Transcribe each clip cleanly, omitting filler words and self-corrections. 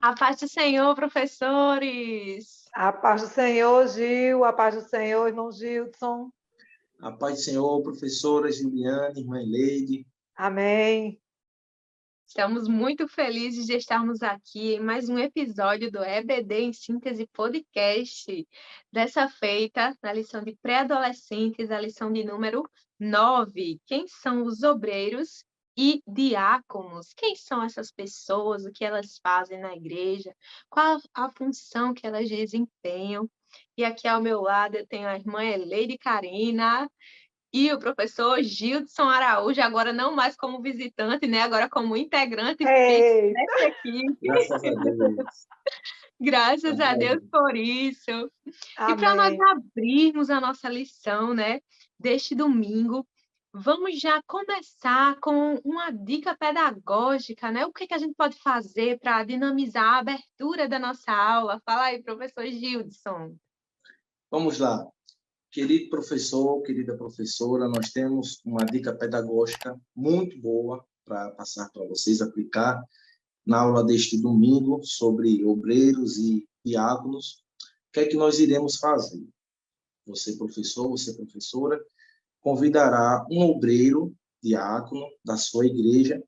A paz do Senhor, professores! A paz do Senhor, Gil, a paz do Senhor, irmão Gilson. A paz do Senhor, professora Juliane, irmã Leide. Amém. Estamos muito felizes de estarmos aqui em mais um episódio do EBD em Síntese Podcast. Dessa feita, na lição de pré-adolescentes, a lição de número 9. Quem são os obreiros e diáconos? Quem são essas pessoas? O que elas fazem na igreja? Qual a função que elas desempenham? E aqui ao meu lado eu tenho a irmã Eleide Carina e o professor Gildson Araújo, agora não mais como visitante, né? Agora como integrante fixo dessa equipe. Graças a Deus. Graças a Deus por isso. Amém. E para nós abrirmos a nossa lição, né, deste domingo, vamos já começar com uma dica pedagógica, né? O que a gente pode fazer para dinamizar a abertura da nossa aula? Fala aí, professor Gildson. Vamos lá. Querido professor, querida professora, nós temos uma dica pedagógica muito boa para passar para vocês, aplicar na aula deste domingo sobre obreiros e diáconos. O que é que nós iremos fazer? Você, professor, você, professora, convidará um obreiro, diácono da sua igreja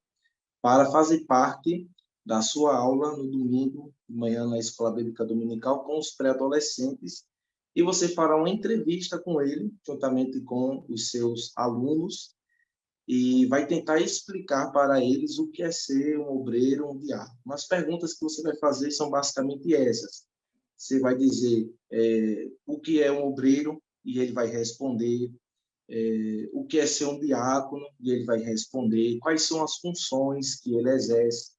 para fazer parte da sua aula no domingo de manhã na Escola Bíblica Dominical com os pré-adolescentes, e você fará uma entrevista com ele, juntamente com os seus alunos, e vai tentar explicar para eles o que é ser um obreiro, um diácono. As perguntas que você vai fazer são basicamente essas. Você vai dizer o que é um obreiro, e ele vai responder. O que é ser um diácono, e ele vai responder. Quais são as funções que ele exerce,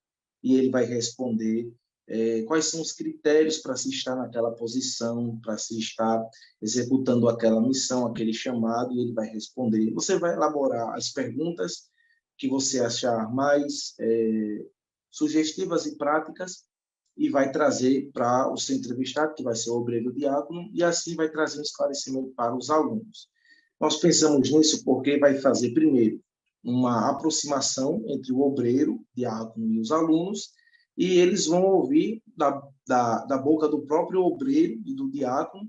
e ele vai responder. Quais são os critérios para se estar naquela posição, para se estar executando aquela missão, aquele chamado, e ele vai responder. Você vai elaborar as perguntas que você achar mais sugestivas e práticas e vai trazer para o seu entrevistado, que vai ser o obreiro diácono, e assim vai trazer um esclarecimento para os alunos. Nós pensamos nisso porque vai fazer, primeiro, uma aproximação entre o obreiro, diácono e os alunos, e eles vão ouvir da boca do próprio obreiro e do diácono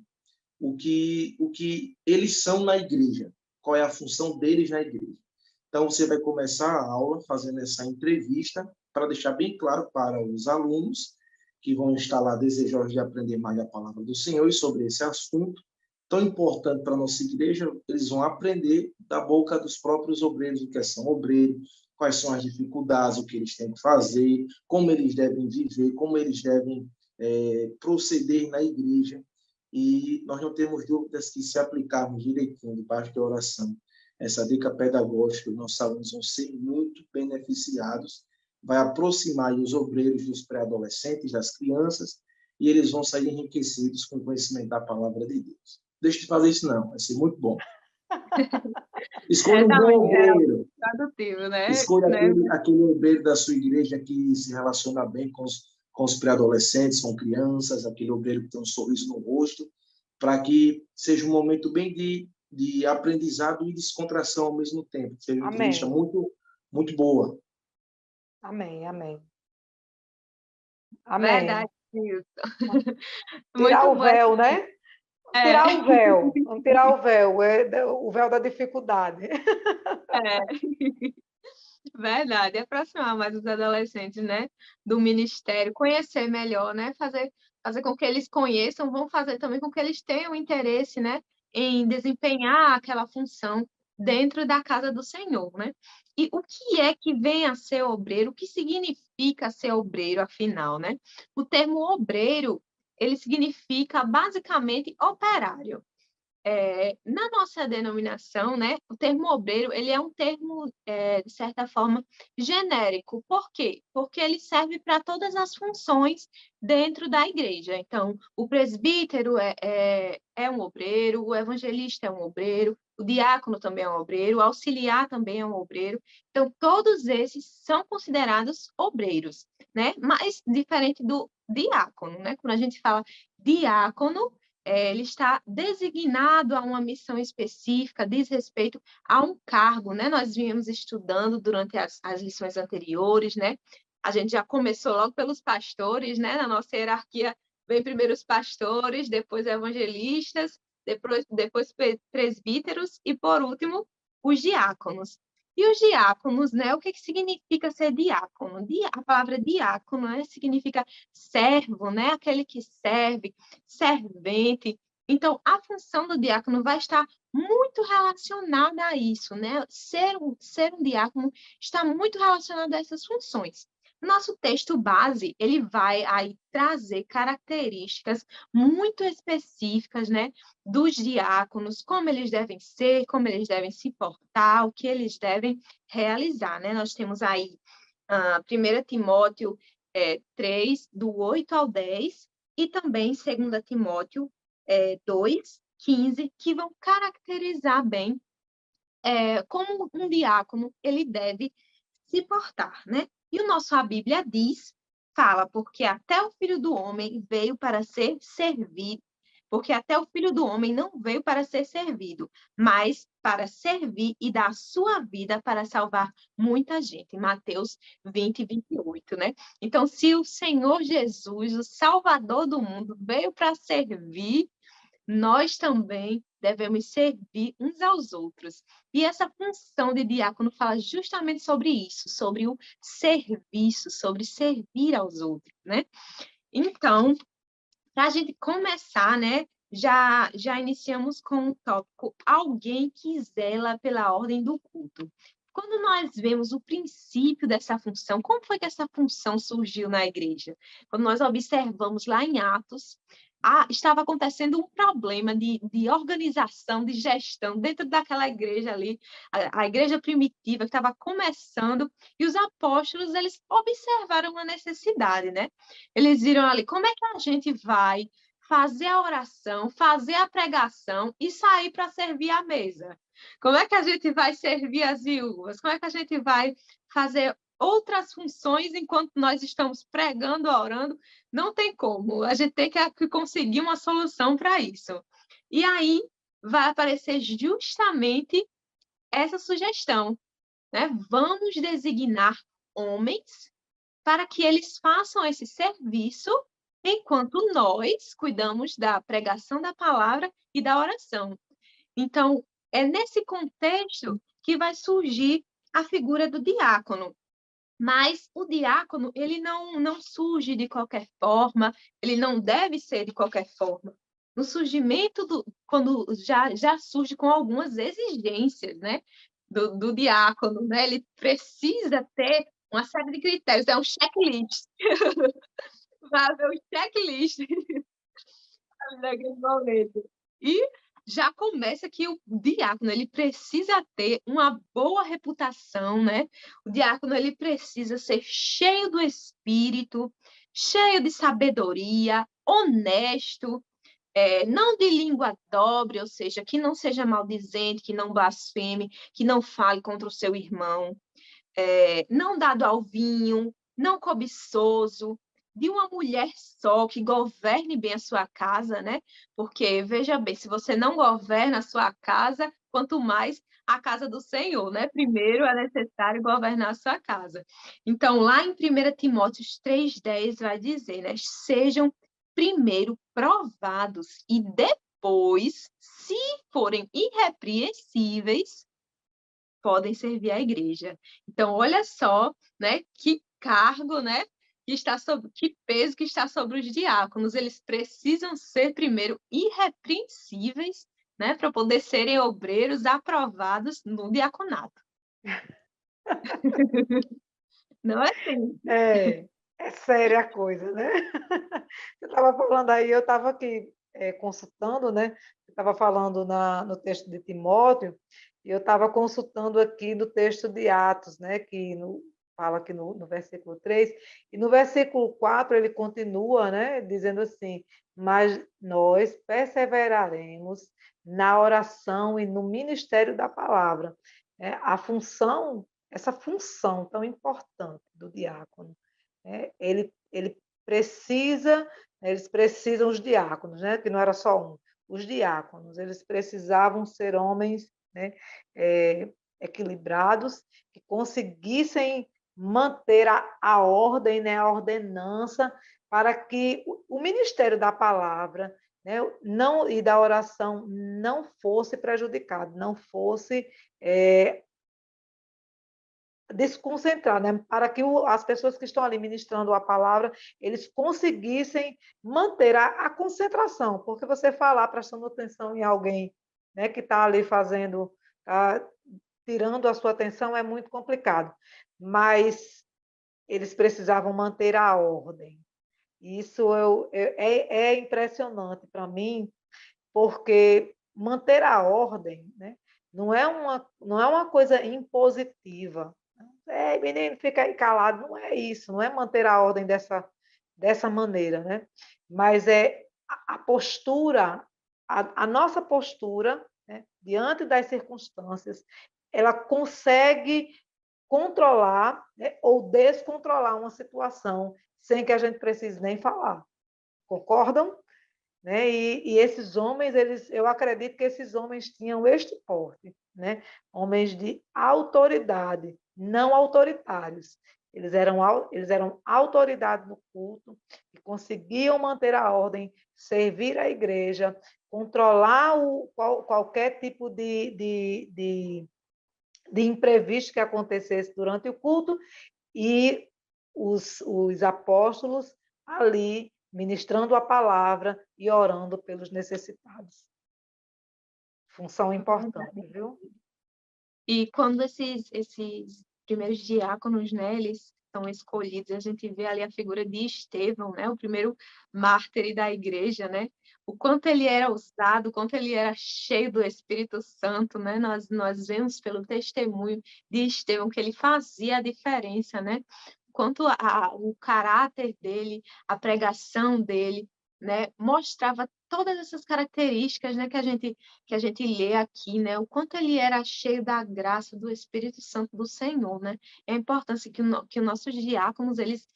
o que eles são na igreja, qual é a função deles na igreja. Então, você vai começar a aula fazendo essa entrevista para deixar bem claro para os alunos que vão estar lá desejosos de aprender mais da palavra do Senhor e sobre esse assunto tão importante para a nossa igreja. Eles vão aprender da boca dos próprios obreiros o que são obreiros, quais são as dificuldades, o que eles têm que fazer, como eles devem viver, como eles devem proceder na igreja. E nós não temos dúvidas que, se aplicarmos direitinho, debaixo de oração, essa dica pedagógica, os nossos alunos vão ser muito beneficiados, vai aproximar os obreiros dos pré-adolescentes, das crianças, e eles vão sair enriquecidos com o conhecimento da palavra de Deus. Deixa de fazer isso não, vai ser muito bom. Escolha um bom obreiro. Tradutível, né? Escolha aquele obreiro da sua igreja que se relaciona bem com os pré-adolescentes, com crianças, aquele obreiro que tem um sorriso no rosto, para que seja um momento bem de aprendizado e descontração ao mesmo tempo. Seja uma entrevista muito, muito boa. Amém, amém. Amém. Verdade, isso. Tirar o véu, né? Tirar o véu. Vamos tirar o véu. O véu da dificuldade. Verdade, aproximar mais os adolescentes, né, do ministério, conhecer melhor, né, fazer com que eles conheçam, vão fazer também com que eles tenham interesse, né, em desempenhar aquela função dentro da casa do Senhor, né? E o que é que vem a ser obreiro? O que significa ser obreiro, afinal, né? O termo obreiro, ele significa basicamente operário. Na nossa denominação, né, o termo obreiro, ele é um termo, de certa forma, genérico. Por quê? Porque ele serve para todas as funções dentro da igreja. Então, o presbítero é um obreiro, o evangelista é um obreiro, o diácono também é um obreiro, o auxiliar também é um obreiro. Então, todos esses são considerados obreiros, né? Mas diferente do diácono, né? Quando a gente fala diácono, ele está designado a uma missão específica, diz respeito a um cargo, né? Nós vínhamos estudando durante as lições anteriores, né? A gente já começou logo pelos pastores, né? Na nossa hierarquia, vem primeiro os pastores, depois evangelistas, depois presbíteros e, por último, os diáconos. E os diáconos, né? O que significa ser diácono? A palavra diácono, né, significa servo, né? Aquele que serve, servente. Então, a função do diácono vai estar muito relacionada a isso, né? Ser um diácono está muito relacionado a essas funções. Nosso texto base, ele vai aí trazer características muito específicas, né, dos diáconos, como eles devem ser, como eles devem se portar, o que eles devem realizar, né? Nós temos aí 1 Timóteo 3, do 8 ao 10, e também 2 Timóteo 2, 15, que vão caracterizar bem como um diácono ele deve se portar, né? E a Bíblia diz, fala, porque até o Filho do Homem veio para ser servido, porque até o Filho do Homem não veio para ser servido, mas para servir e dar a sua vida para salvar muita gente. Mateus 20, 28, né? Então, se o Senhor Jesus, o Salvador do mundo, veio para servir, nós também devemos servir uns aos outros. E essa função de diácono fala justamente sobre isso, sobre o serviço, sobre servir aos outros, né? Então, para a gente começar, né, já iniciamos com o tópico alguém que zela pela ordem do culto. Quando nós vemos o princípio dessa função, como foi que essa função surgiu na igreja? Quando nós observamos lá em Atos, estava acontecendo um problema de organização, de gestão dentro daquela igreja ali, a igreja primitiva que estava começando, e os apóstolos, eles observaram uma necessidade, né? Eles viram ali, como é que a gente vai fazer a oração, fazer a pregação e sair para servir a mesa? Como é que a gente vai servir as viúvas? Como é que a gente vai fazer outras funções enquanto nós estamos pregando, orando? Não tem como. A gente tem que conseguir uma solução para isso. E aí vai aparecer justamente essa sugestão, né? Vamos designar homens para que eles façam esse serviço, enquanto nós cuidamos da pregação da palavra e da oração. Então, é nesse contexto que vai surgir a figura do diácono. Mas o diácono, ele não surge de qualquer forma, ele não deve ser de qualquer forma. No surgimento, quando já surge com algumas exigências, né, do diácono, né? Ele precisa ter uma série de critérios, é um checklist. Vai haver um checklist naquele momento. E já começa que o diácono ele precisa ter uma boa reputação, né? O diácono ele precisa ser cheio do espírito, cheio de sabedoria, honesto, não de língua dobre, ou seja, que não seja maldizente, que não blasfeme, que não fale contra o seu irmão, não dado ao vinho, não cobiçoso, de uma mulher só que governe bem a sua casa, né? Porque, veja bem, se você não governa a sua casa, quanto mais a casa do Senhor, né? Primeiro é necessário governar a sua casa. Então, lá em 1 Timóteo 3,10 vai dizer, né? Sejam primeiro provados e depois, se forem irrepreensíveis, podem servir à igreja. Então, olha só, né, que cargo, né, que peso que está sobre os diáconos. Eles precisam ser, primeiro, irrepreensíveis, né, para poder serem obreiros aprovados no diaconato. Não é assim? É séria a coisa, né? Você estava falando aí, eu estava aqui consultando, né? Você estava falando no texto de Timóteo, e eu estava consultando aqui no texto de Atos, né? Fala aqui no versículo 3, e no versículo 4 ele continua, né? Dizendo assim, mas nós perseveraremos na oração e no ministério da palavra. Essa função tão importante do diácono, né? Ele precisa, eles precisam, os diáconos, né? Que não era só um, os diáconos, eles precisavam ser homens, né? Equilibrados, que conseguissem manter a ordem, né, a ordenança, para que o ministério da palavra, né, não, e da oração não fosse prejudicado, não fosse desconcentrar, né, para que as pessoas que estão ali ministrando a palavra, eles conseguissem manter a concentração, porque você falar prestando atenção em alguém, né, que está ali fazendo, tá, tirando a sua atenção, é muito complicado, mas eles precisavam manter a ordem. Isso é impressionante para mim, porque manter a ordem, né, não é uma coisa impositiva. Menino, fica aí calado, não é isso, não é manter a ordem dessa maneira, né? Mas é a postura, a nossa postura, né, diante das circunstâncias, ela consegue controlar, né, ou descontrolar uma situação sem que a gente precise nem falar. Concordam? Né? E esses homens, eu acredito que esses homens tinham este porte, né? Homens de autoridade, não autoritários. Eles eram autoridade no culto e conseguiam manter a ordem, servir a igreja, controlar qualquer tipo de imprevisto que acontecesse durante o culto, e os apóstolos ali ministrando a palavra e orando pelos necessitados. Função importante, viu? E quando esses primeiros diáconos, né, eles são escolhidos, a gente vê ali a figura de Estevão, né, o primeiro mártir da igreja, né, o quanto ele era ousado, o quanto ele era cheio do Espírito Santo, né, nós vemos pelo testemunho de Estevão que ele fazia a diferença, né, quanto o caráter dele, a pregação dele, né, mostrava todas essas características, né, que a gente lê aqui, né, o quanto ele era cheio da graça do Espírito Santo do Senhor, né, é a importância que os nossos diáconos, eles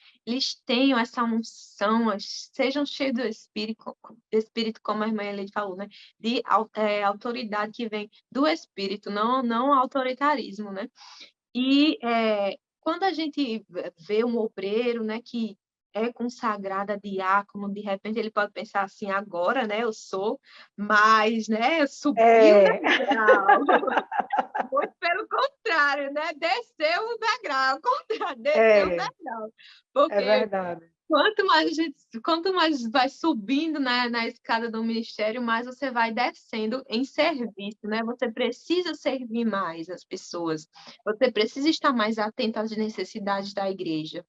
tenham essa unção, sejam cheios do Espírito, como a irmã Eliane falou, né, de autoridade que vem do Espírito, não autoritarismo, né, e quando a gente vê um obreiro, né, que é consagrado a diácono, de repente ele pode pensar assim, agora, né, eu sou, mas, né, subiu o degrau. Muito pelo contrário, né, desceu o degrau, desceu o degrau. É Porque verdade. quanto mais vai subindo na escada do ministério, mais você vai descendo em serviço, né? Você precisa servir mais as pessoas. Você precisa estar mais atento às necessidades da igreja.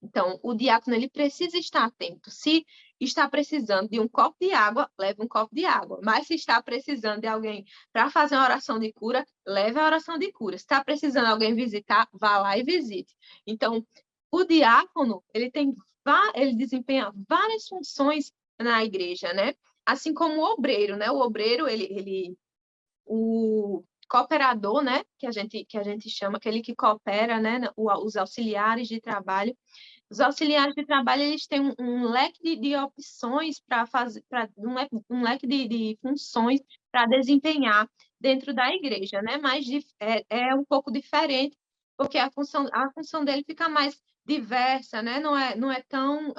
Então, o diácono ele precisa estar atento. Se está precisando de um copo de água, leve um copo de água. Mas se está precisando de alguém para fazer uma oração de cura, leve a oração de cura. Se está precisando de alguém visitar, vá lá e visite. Então, o diácono, ele desempenha várias funções na igreja, né? Assim como o obreiro, né? O obreiro, o cooperador, né? Que a gente chama, aquele que coopera, né? Os auxiliares de trabalho. Os auxiliares de trabalho, eles têm um leque de opções para fazer, um leque de funções para desempenhar dentro da igreja, né? Mas é um pouco diferente, porque a função dele fica mais diversa, né? Não é tão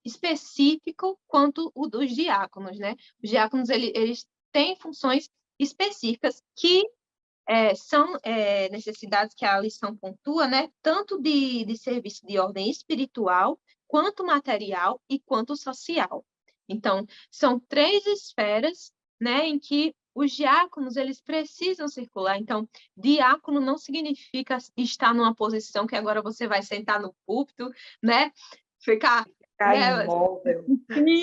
específico quanto o dos diáconos, né? Os diáconos, eles têm funções específicas que são necessidades que a lição pontua, né? Tanto de serviço de ordem espiritual, quanto material e quanto social. Então, são três esferas, né, em que os diáconos eles precisam circular. Então, diácono não significa estar numa posição que agora você vai sentar no púlpito, né? Ficar, Ficar né, imóvel.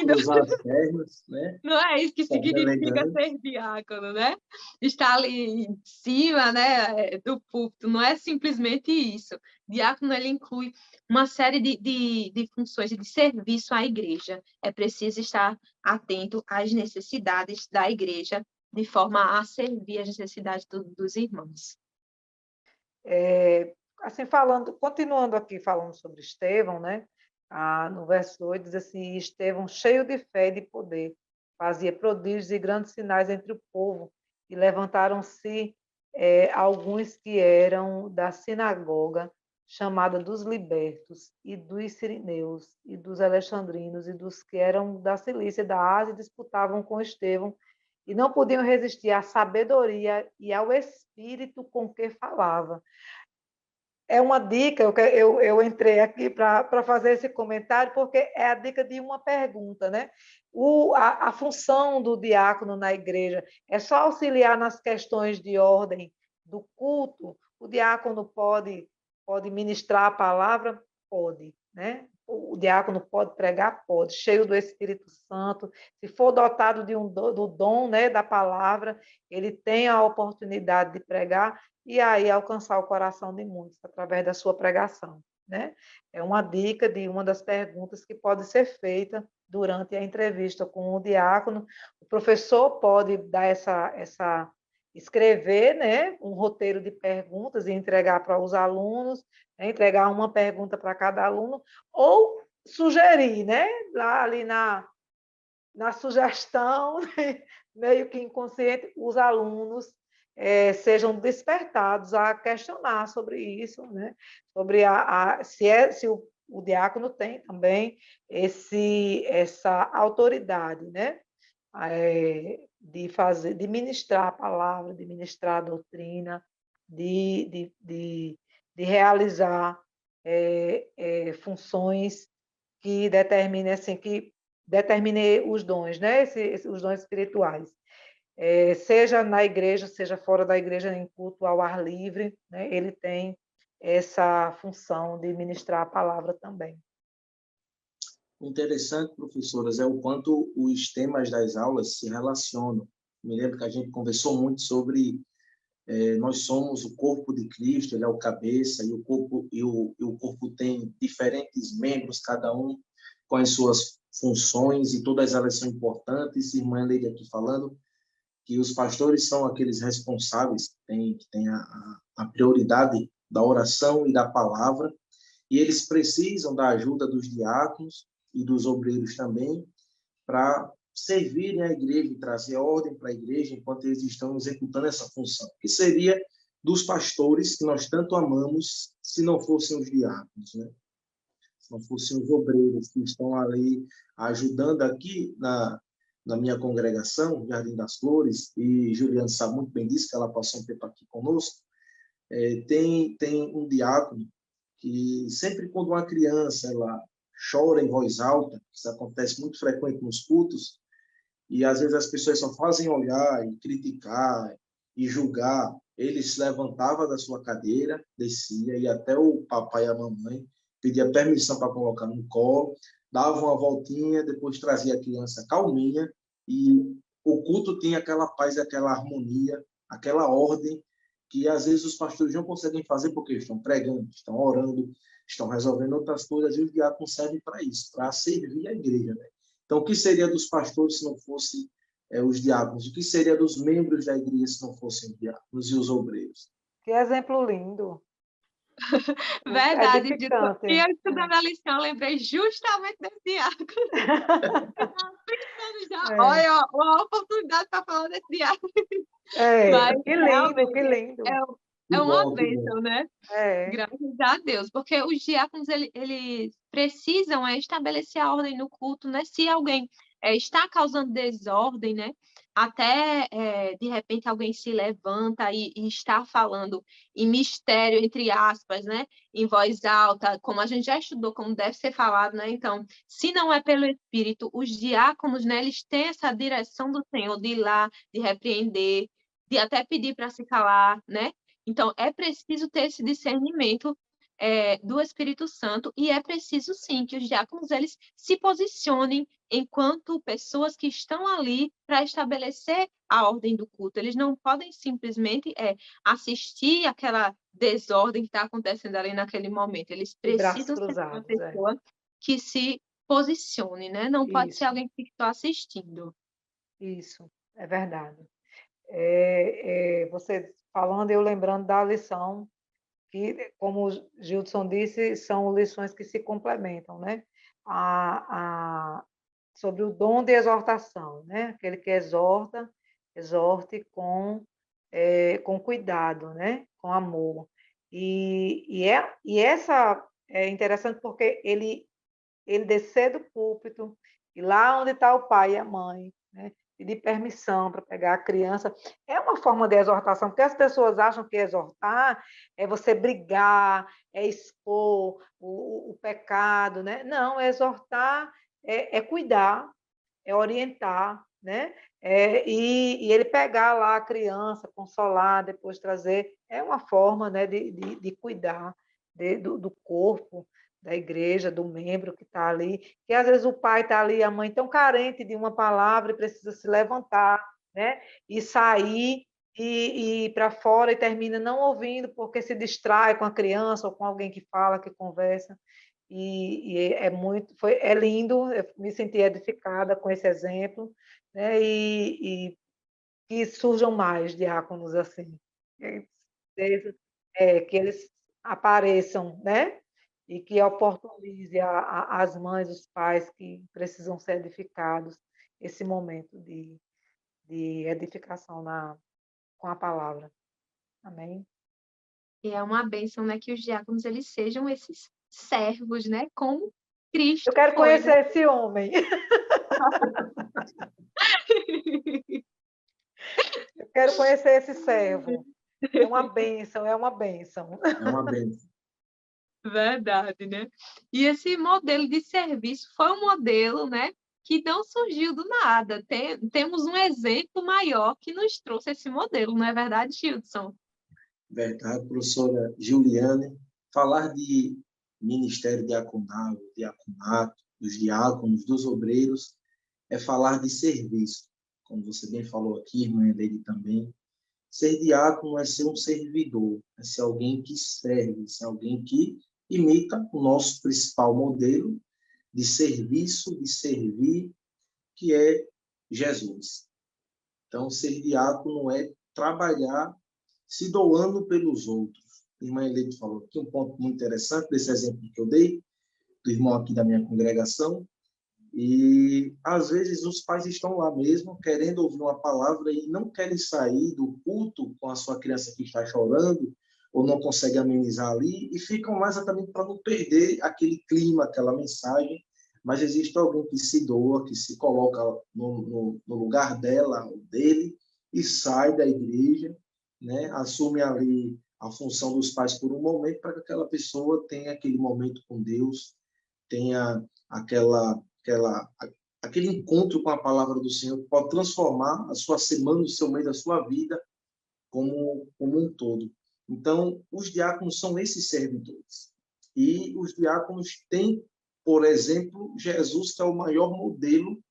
Cruzar as pernas, né? não é isso que Fazer significa elegante. ser diácono, né? Estar ali em cima, né, do púlpito, não é simplesmente isso. Diácono, ele inclui uma série de funções de serviço à igreja. É preciso estar atento às necessidades da igreja, de forma a servir as necessidades dos irmãos. Assim, continuando aqui falando sobre Estevão, né? No verso 8 diz assim: Estevão, cheio de fé e de poder, fazia prodígios e grandes sinais entre o povo, e levantaram-se alguns que eram da sinagoga, chamada dos libertos, e dos sirineus, e dos alexandrinos, e dos que eram da Cilícia e da Ásia, disputavam com Estevão, e não podiam resistir à sabedoria e ao espírito com que falava. É uma dica, eu entrei aqui para fazer esse comentário, porque é a dica de uma pergunta, né? A função do diácono na igreja é só auxiliar nas questões de ordem do culto? O diácono pode ministrar a palavra? Pode, né? O diácono pode pregar? Pode, cheio do Espírito Santo. Se for dotado do dom, né, da palavra, ele tem a oportunidade de pregar e aí alcançar o coração de muitos através da sua pregação, né? É uma dica de uma das perguntas que pode ser feita durante a entrevista com o diácono. O professor pode dar escrever, né, um roteiro de perguntas e entregar para os alunos, né, entregar uma pergunta para cada aluno, ou sugerir, né, lá ali na sugestão, meio que inconsciente, os alunos sejam despertados a questionar sobre isso, né? Sobre se o diácono tem também essa autoridade, né? De ministrar a palavra, de ministrar a doutrina, de realizar funções que determinem assim, que determine os dons, né? Os dons espirituais. Seja na igreja, seja fora da igreja, em culto ao ar livre, né? Ele tem essa função de ministrar a palavra também. O interessante, professoras, é o quanto os temas das aulas se relacionam. Me lembro que a gente conversou muito sobre nós somos o corpo de Cristo, ele é o cabeça, e o corpo tem diferentes membros, cada um com as suas funções, e todas elas são importantes. Irmã Leide aqui falando que os pastores são aqueles responsáveis que têm a prioridade da oração e da palavra, e eles precisam da ajuda dos diáconos e dos obreiros também, para servirem a igreja e trazer ordem para a igreja enquanto eles estão executando essa função, que seria dos pastores que nós tanto amamos, se não fossem os diáconos, né? Se não fossem os obreiros que estão ali ajudando aqui na minha congregação, Jardim das Flores, e Juliana sabe muito bem disso, que ela passou um tempo aqui conosco. Tem um diácono que sempre quando uma criança ela chora em voz alta, isso acontece muito frequente nos cultos, e às vezes as pessoas só fazem olhar e criticar e julgar. Ele se levantava da sua cadeira, descia, ia até o papai e a mamãe, pedia permissão para colocar no colo, dava uma voltinha, depois trazia a criança calminha, e o culto tinha aquela paz, aquela harmonia, aquela ordem que às vezes os pastores não conseguem fazer porque estão pregando, estão orando, estão resolvendo outras coisas, e os diáconos servem para isso, para servir a igreja, né? Então, o que seria dos pastores se não fossem os diáconos? O que seria dos membros da igreja se não fossem os diáconos e os obreiros? Que exemplo lindo! Verdade, Edificante. e eu estudando a lição, eu lembrei justamente desse diácono. Olha, uma oportunidade para falar desse diácono. Mas Que lindo, realmente que lindo. é uma Que bom. bênção, né? Graças a Deus, porque os diáconos eles precisam estabelecer a ordem no culto, né? Se alguém está causando desordem, né? Até de repente alguém se levanta e está falando em mistério, entre aspas, né? Em voz alta, como a gente já estudou, como deve ser falado, né? Então, se não é pelo Espírito, os diáconos, né? Eles têm essa direção do Senhor de ir lá, de repreender, de até pedir para se calar, né? Então, é preciso ter esse discernimento do Espírito Santo, e é preciso, sim, que os diáconos eles se posicionem enquanto pessoas que estão ali para estabelecer a ordem do culto. Eles não podem simplesmente assistir aquela desordem que está acontecendo ali naquele momento. Eles precisam ser uma pessoa que se posicione, né? Não pode ser alguém que está assistindo. Isso, é verdade. Você falando, eu lembrando da lição, que, como o Gildson disse, são lições que se complementam, né? Sobre o dom de exortação, né? Aquele que exorte com cuidado, né? Com amor. E essa é interessante porque ele descer do púlpito, e lá onde está o pai e a mãe, né, pedir permissão para pegar a criança, é uma forma de exortação, porque as pessoas acham que exortar é você brigar, é expor o pecado, né? Não, exortar é cuidar, é orientar, né? E ele pegar lá a criança, consolar, depois trazer, é uma forma, né, de cuidar do corpo, da igreja, do membro que está ali, que às vezes o pai está ali, a mãe tão carente de uma palavra e precisa se levantar, né? E sair e ir para fora e termina não ouvindo porque se distrai com a criança ou com alguém que fala, que conversa. E é muito, é lindo, eu me senti edificada com esse exemplo, né? E que surjam mais diáconos assim, que eles apareçam, né? E que oportunize as mães, os pais que precisam ser edificados esse momento de edificação com a palavra. Amém? E é uma bênção, né, que os diáconos eles sejam esses servos, né, como Eu Cristo quero foi, né? conhecer esse homem. Eu quero conhecer esse servo. É uma bênção, é uma bênção. É uma bênção. Verdade, né? E esse modelo de serviço foi um modelo, né, que não surgiu do nada. Temos um exemplo maior que nos trouxe esse modelo, não é verdade, Gildson? Verdade, professora Juliane. Falar de ministério diaconal, diaconato, dos diáconos, dos obreiros, é falar de serviço. Como você bem falou aqui, irmã Elaine também. Ser diácono é ser um servidor, é ser alguém que serve, ser alguém que imita o nosso principal modelo de serviço, de servir, que é Jesus. Então, ser diácono é trabalhar se doando pelos outros. A irmã Eleito falou aqui um ponto muito interessante desse exemplo que eu dei, do irmão aqui da minha congregação, e às vezes os pais estão lá mesmo, querendo ouvir uma palavra e não querem sair do culto com a sua criança que está chorando, ou não consegue amenizar ali, e ficam lá exatamente para não perder aquele clima, aquela mensagem. Mas existe alguém que se doa, que se coloca no lugar dela, ou dele, e sai da igreja, né? Assume ali a função dos pais por um momento, para que aquela pessoa tenha aquele momento com Deus, tenha aquele encontro com a palavra do Senhor, que pode transformar a sua semana, o seu mês, a sua vida como um todo. Então, os diáconos são esses servidores. E os diáconos têm, por exemplo, Jesus, que é o maior modelo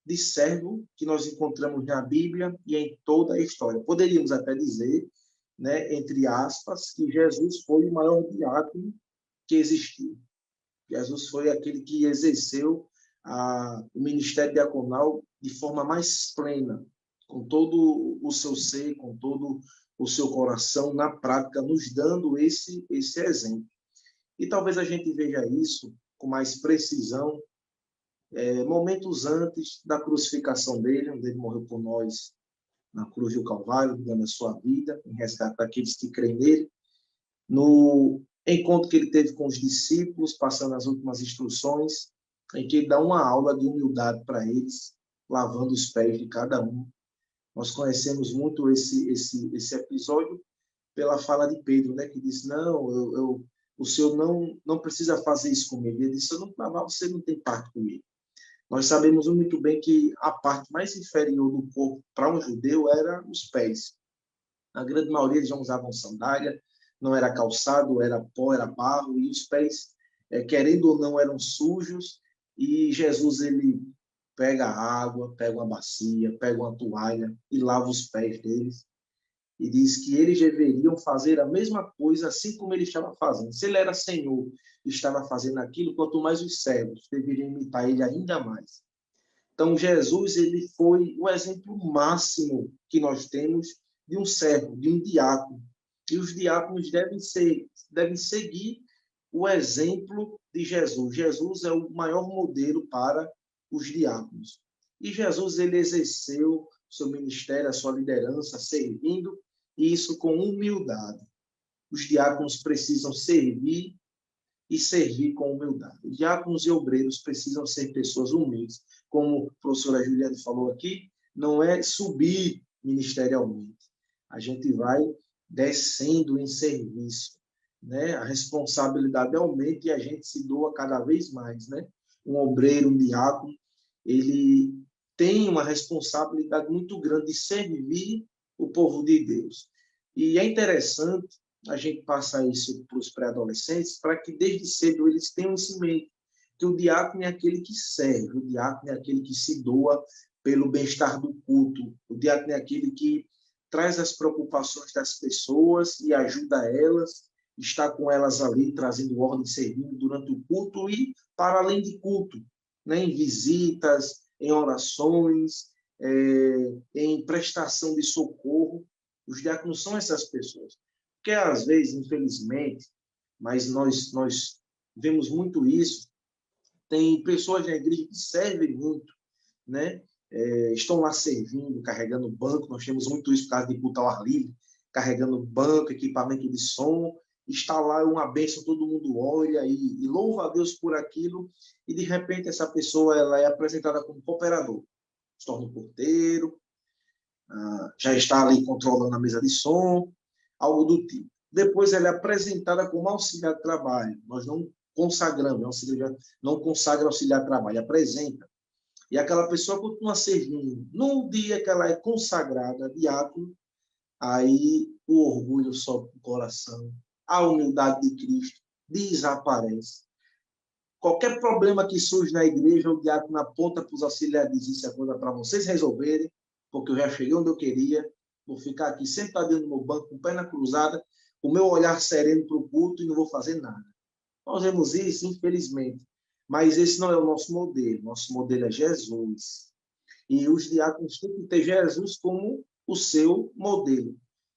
de servo que nós encontramos na Bíblia e em toda a história. Poderíamos até dizer, né, entre aspas, que Jesus foi o maior diácono que existiu. Jesus foi aquele que exerceu o ministério diaconal de forma mais plena, com todo o seu ser, com todo o seu coração, na prática, nos dando esse exemplo. E talvez a gente veja isso com mais precisão momentos antes da crucificação dele, onde ele morreu por nós na cruz do Calvário, dando a sua vida em resgate daqueles que creem nele, no encontro que ele teve com os discípulos, passando as últimas instruções, em que ele dá uma aula de humildade para eles, lavando os pés de cada um. Nós conhecemos muito esse episódio pela fala de Pedro, né, que diz, não, o senhor não precisa fazer isso comigo. Ele disse, se eu não lavar, você não tem parte comigo. Nós sabemos muito bem que a parte mais inferior do corpo para um judeu era os pés. A grande maioria eles não usavam sandália, não era calçado, era pó, era barro, e os pés, querendo ou não, eram sujos, e Jesus, ele pega água, pega uma bacia, pega uma toalha e lava os pés deles, e diz que eles deveriam fazer a mesma coisa, assim como ele estava fazendo. Se ele era Senhor e estava fazendo aquilo, quanto mais os servos deveriam imitar ele ainda mais. Então, Jesus, ele foi o exemplo máximo que nós temos de um servo, de um diácono. E os diáconos devem seguir o exemplo de Jesus. Jesus é o maior modelo para os diáconos. E Jesus, ele exerceu seu ministério, a sua liderança, servindo, e isso com humildade. os diáconos precisam servir e servir com humildade. Os diáconos e obreiros precisam ser pessoas humildes. Como a professora Juliana falou aqui, não é subir ministerialmente. A gente vai descendo em serviço, né? A responsabilidade aumenta e a gente se doa cada vez mais, né? Um obreiro, um diácono, ele tem uma responsabilidade muito grande de servir o povo de Deus. E é interessante a gente passar isso para os pré-adolescentes, para que desde cedo eles tenham esse medo, que o diácono é aquele que serve, o diácono é aquele que se doa pelo bem-estar do culto, o diácono é aquele que traz as preocupações das pessoas e ajuda elas, está com elas ali, trazendo ordem, servindo durante o culto e para além de culto, né? Em visitas, em orações, em prestação de socorro. Os diáconos são essas pessoas. Porque, às vezes, infelizmente, mas nós vemos muito isso, tem pessoas na igreja que servem muito, né? Estão lá servindo, carregando banco, nós temos muito isso por causa de culto ao ar livre, carregando banco, equipamento de som, está lá uma bênção, todo mundo olha e louva a Deus por aquilo, e de repente essa pessoa ela é apresentada como cooperador, se torna um porteiro, já está ali controlando a mesa de som, algo do tipo. Depois ela é apresentada como auxiliar de trabalho. Nós não consagramos, não consagra auxiliar de trabalho, apresenta. E aquela pessoa continua servindo. No dia que ela é consagrada, diácono, aí o orgulho sobe o coração, a humildade de Cristo desaparece. Qualquer problema que surge na igreja, o diácono aponta para os auxiliares e diz: isso é coisa para vocês resolverem, porque eu já cheguei onde eu queria, vou ficar aqui sentadinho no meu banco, com perna cruzada, com o meu olhar sereno para o culto e não vou fazer nada. Nós vemos isso, infelizmente. Mas esse não é o nosso modelo. Nosso modelo é Jesus. E os diáconos têm que ter Jesus como o seu modelo,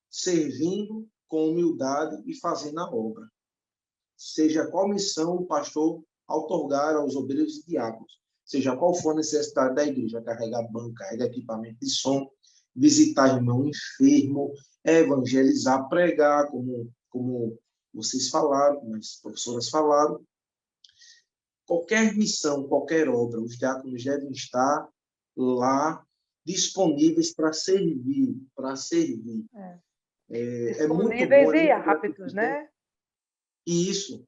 servindo com humildade e fazendo a obra. Seja qual missão o pastor outorgar aos obreiros e diáconos, seja qual for a necessidade da igreja, carregar banco, carregar equipamento de som, visitar irmão enfermo, evangelizar, pregar, como vocês falaram, como as professoras falaram. Qualquer missão, qualquer obra, os diáconos devem estar lá disponíveis para servir, para servir. É muito bom, Disponíveis e aptos, né? Isso.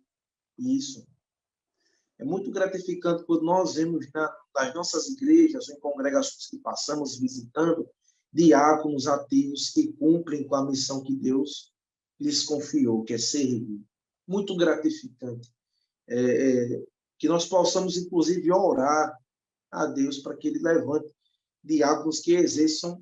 É muito gratificante quando nós vemos nas nossas igrejas, em congregações que passamos visitando, diáconos ativos que cumprem com a missão que Deus lhes confiou, que é servir. Muito gratificante. Que nós possamos, inclusive, orar a Deus para que Ele levante diáconos que exerçam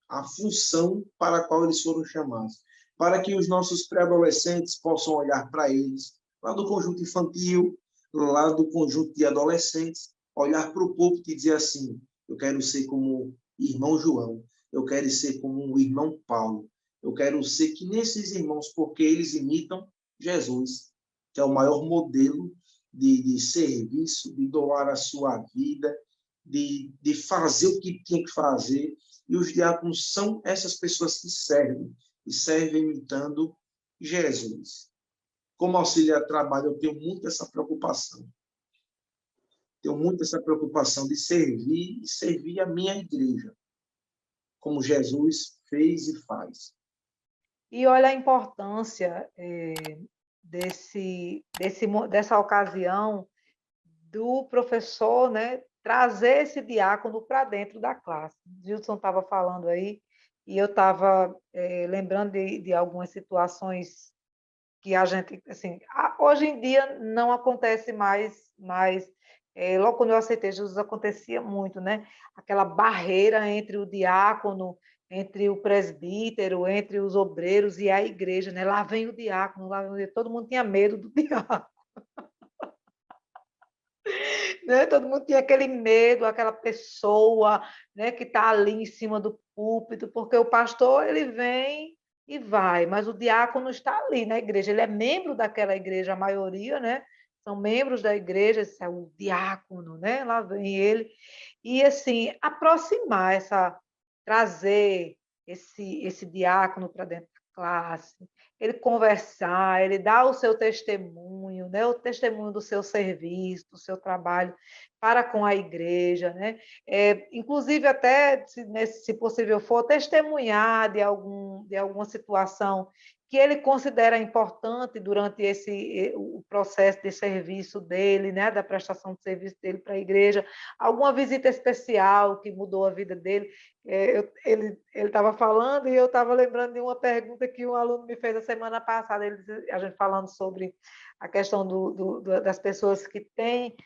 a função para a qual eles foram chamados, para que os nossos pré-adolescentes possam olhar para eles, lá do conjunto infantil, lá do conjunto de adolescentes, olhar para o púlpito e dizer assim: eu quero ser como irmão João, eu quero ser como o irmão Paulo, eu quero ser que nesses irmãos, porque eles imitam Jesus, que é o maior modelo de serviço, de doar a sua vida, de fazer o que tinha que fazer. E os diáconos são essas pessoas que servem, e servem imitando Jesus. Como auxiliar de trabalho, eu tenho muito essa preocupação. Tenho muito essa preocupação de servir e servir a minha igreja, como Jesus fez e faz. E olha a importância dessa ocasião do professor, né, trazer esse diácono para dentro da classe. Gilson estava falando aí, e eu estava lembrando de algumas situações que a gente, assim, hoje em dia não acontece mais, mas logo quando eu aceitei Jesus acontecia muito, né? Aquela barreira entre o diácono, entre o presbítero, entre os obreiros e a igreja, né? Lá vem o diácono, todo mundo tinha medo do diácono. Né? Todo mundo tinha aquele medo, aquela pessoa, né, que está ali em cima do púlpito, porque o pastor ele vem e vai, mas o diácono está ali na igreja, ele é membro daquela igreja, a maioria, né? São membros da igreja, esse é o diácono, né? Lá vem ele. E assim, aproximar trazer esse diácono para dentro da classe, ele conversar, ele dar o seu testemunho, né? O testemunho do seu serviço, do seu trabalho para com a igreja, né? Inclusive até, se possível for, testemunhar de alguma situação que ele considera importante durante o processo de serviço dele, né, da prestação de serviço dele para a igreja, alguma visita especial que mudou a vida dele. Ele estava falando e eu estava lembrando de uma pergunta que um aluno me fez a semana passada, a gente falando sobre a questão das pessoas que têm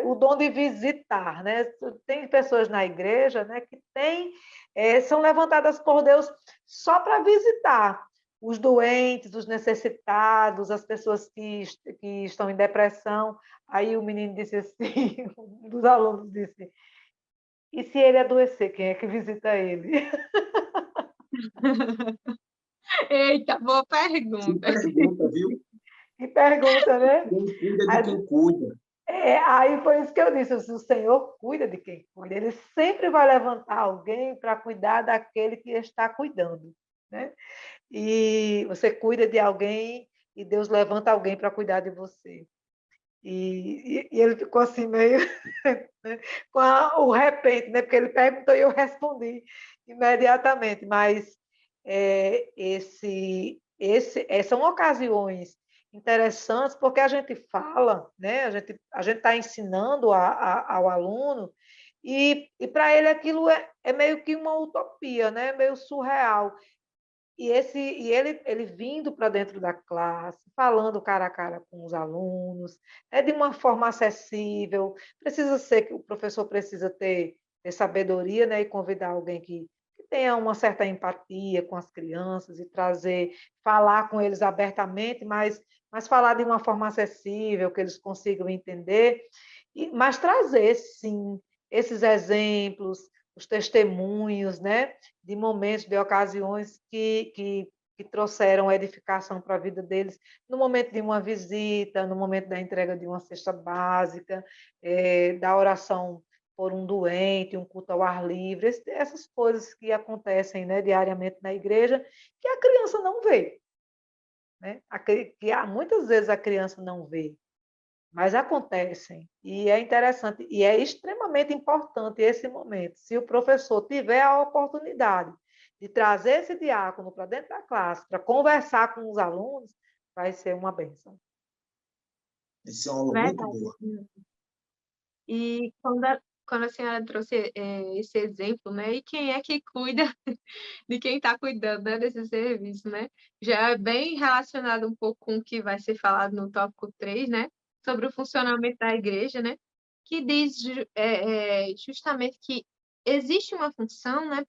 o dom de visitar, né? Tem pessoas na igreja, né, que são levantadas por Deus só para visitar os doentes, os necessitados, as pessoas que estão em depressão. Aí o menino disse assim, um dos alunos disse, e se ele adoecer, quem é que visita ele? Eita, boa Que pergunta. pergunta, viu? Que pergunta, né? Quem cuida de quem cuida. Aí foi isso que eu disse, o Senhor cuida de quem cuida, ele sempre vai levantar alguém para cuidar daquele que está cuidando, né? E você cuida de alguém e Deus levanta alguém para cuidar de você. E ele ficou assim meio né, com o repente, né? Porque ele perguntou e eu respondi imediatamente. Mas são ocasiões interessantes porque a gente fala, né? A gente está ensinando ao aluno e para ele aquilo é meio que uma utopia, né? Meio surreal. Ele vindo para dentro da classe, falando cara a cara com os alunos, de uma forma acessível. Precisa ser que o professor precisa ter sabedoria, né, e convidar alguém que tenha uma certa empatia com as crianças e falar com eles abertamente, mas falar de uma forma acessível, que eles consigam entender, mas trazer, sim, esses exemplos, os testemunhos, né, de momentos, de ocasiões que trouxeram edificação para a vida deles, no momento de uma visita, no momento da entrega de uma cesta básica, da oração por um doente, um culto ao ar livre, essas coisas que acontecem, né, diariamente na igreja, que a criança não vê, né? Muitas vezes a criança não vê, mas acontecem, e é interessante, e é extremamente importante esse momento. Se o professor tiver a oportunidade de trazer esse diácono para dentro da classe, para conversar com os alunos, vai ser uma bênção. Esse é uma aula muito Verdade. boa. E quando a senhora trouxe esse exemplo, né? E quem é que cuida de quem está cuidando, né, desse serviço, né? Já é bem relacionado um pouco com o que vai ser falado no tópico 3, né? Sobre o funcionamento da igreja, né? Que diz justamente que existe uma função, né,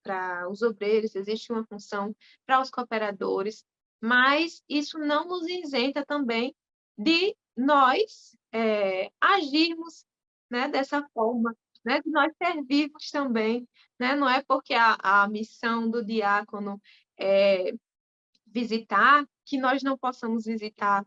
para os obreiros, existe uma função para os cooperadores, mas isso não nos isenta também de nós agirmos, né, dessa forma, né, de nós servirmos também, né? Não é porque a missão do diácono é visitar que nós não possamos visitar,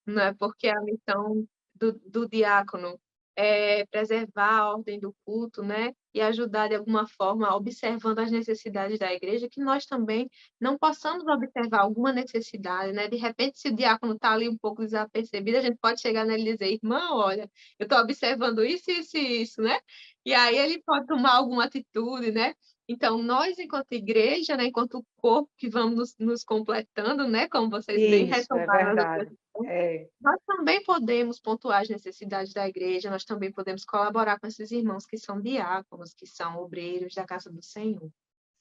não é porque a missão do diácono é preservar a ordem do culto, né? E ajudar de alguma forma, observando as necessidades da igreja, que nós também não possamos observar alguma necessidade, né? De repente, se o diácono está ali um pouco desapercebido, a gente pode chegar nele e dizer, irmão, olha, eu estou observando isso, isso e isso, né? E aí ele pode tomar alguma atitude, né? Então, nós, enquanto igreja, né, enquanto corpo que vamos nos completando, né, como vocês bem Isso, é retomaram nas verdade. nós também podemos pontuar as necessidades da igreja, nós também podemos colaborar com esses irmãos que são diáconos, que são obreiros da casa do Senhor.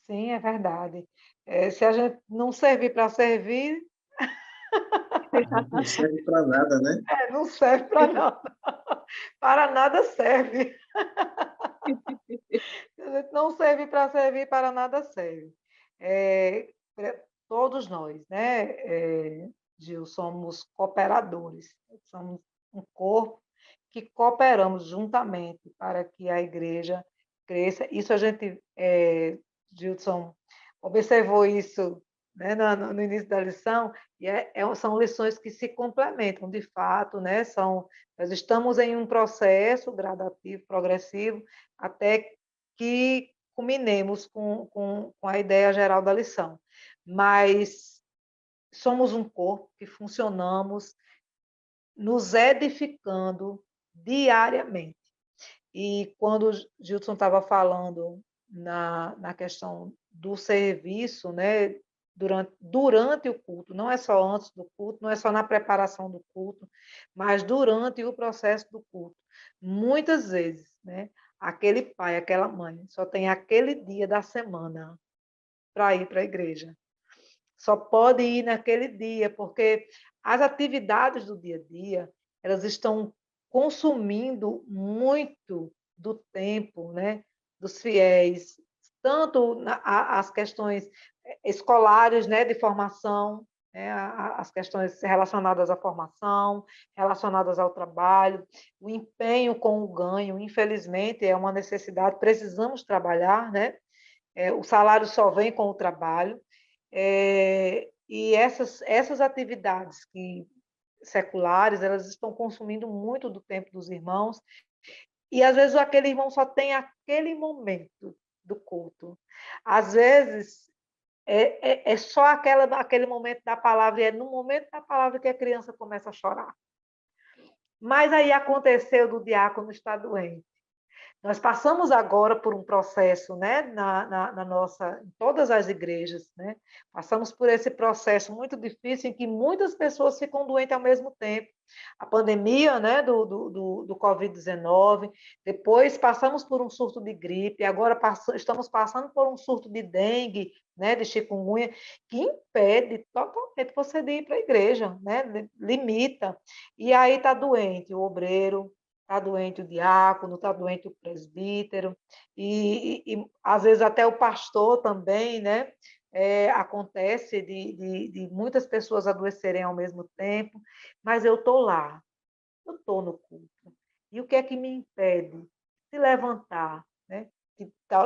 Sim, é verdade. Se a gente não servir para servir, Não serve para nada, né? não serve para nada. Para nada serve. Não serve para servir, para nada serve. Todos nós, né, Gil, somos cooperadores, somos um corpo que cooperamos juntamente para que a igreja cresça. Isso a gente, Gilson, observou isso, né, no início da lição, e são lições que se complementam, de fato, né? Nós estamos em um processo gradativo, progressivo, até que culminemos com a ideia geral da lição. Mas somos um corpo que funcionamos nos edificando diariamente. E quando o Gilson estava falando na questão do serviço, né, durante o culto, não é só antes do culto, não é só na preparação do culto, mas durante o processo do culto. Muitas vezes, né, aquele pai, aquela mãe, só tem aquele dia da semana para ir para a igreja. Só pode ir naquele dia, porque as atividades do dia a dia, elas estão consumindo muito do tempo, né, dos fiéis, tanto as questões escolares, né, de formação, né, as questões relacionadas à formação, relacionadas ao trabalho, o empenho com o ganho, infelizmente, é uma necessidade, precisamos trabalhar, né? O salário só vem com o trabalho, e essas atividades seculares, elas estão consumindo muito do tempo dos irmãos, e às vezes aquele irmão só tem aquele momento do culto. Às vezes é só aquele momento da palavra, e é no momento da palavra que a criança começa a chorar. Mas aí aconteceu do diácono estar doente. Nós passamos agora por um processo, né, em todas as igrejas, né? Passamos por esse processo muito difícil em que muitas pessoas ficam doentes ao mesmo tempo. A pandemia, né, do Covid-19, depois passamos por um surto de gripe, agora estamos passando por um surto de dengue, né, de chikungunya, que impede totalmente você de ir para a igreja, né? Limita. E aí está doente o obreiro, está doente o diácono, está doente o presbítero, e às vezes até o pastor também, né? Acontece de muitas pessoas adoecerem ao mesmo tempo, mas eu estou lá, eu estou no culto. E o que é que me impede de levantar, né?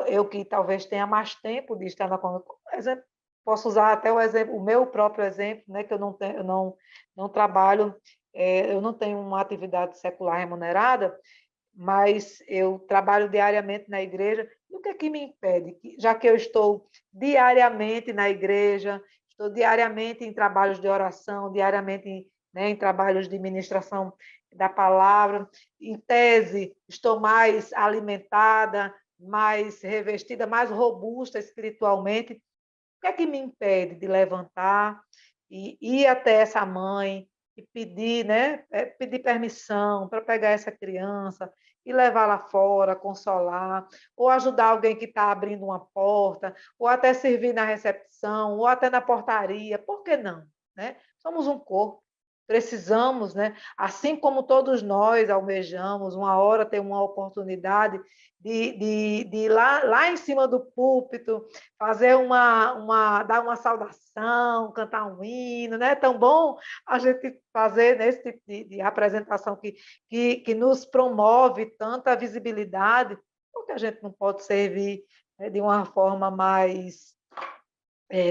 Eu que talvez tenha mais tempo de estar na congregação, posso usar até o meu próprio exemplo, né? Que eu não trabalho, eu não tenho uma atividade secular remunerada, mas eu trabalho diariamente na igreja. E o que é que me impede? Já que eu estou diariamente na igreja, estou diariamente em trabalhos de oração, diariamente em trabalhos de ministração da palavra, em tese, estou mais alimentada, mais revestida, mais robusta espiritualmente. O que é que me impede de levantar e ir até essa mãe e pedir, né, pedir permissão para pegar essa criança e levar lá fora, consolar, ou ajudar alguém que está abrindo uma porta, ou até servir na recepção, ou até na portaria? Por que não? Né? Somos um corpo. Precisamos, né? Assim como todos nós almejamos, uma hora ter uma oportunidade de ir lá em cima do púlpito, fazer dar uma saudação, cantar um hino, né? É tão bom a gente fazer nesse tipo de apresentação que nos promove tanta visibilidade, porque a gente não pode servir, né, de uma forma mais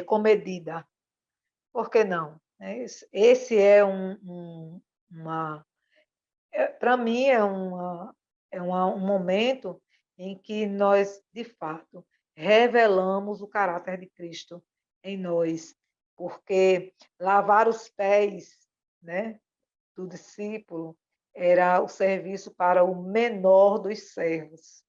comedida. Por que não? Esse é para mim, um momento em que nós, de fato, revelamos o caráter de Cristo em nós, porque lavar os pés, né, do discípulo era o serviço para o menor dos servos.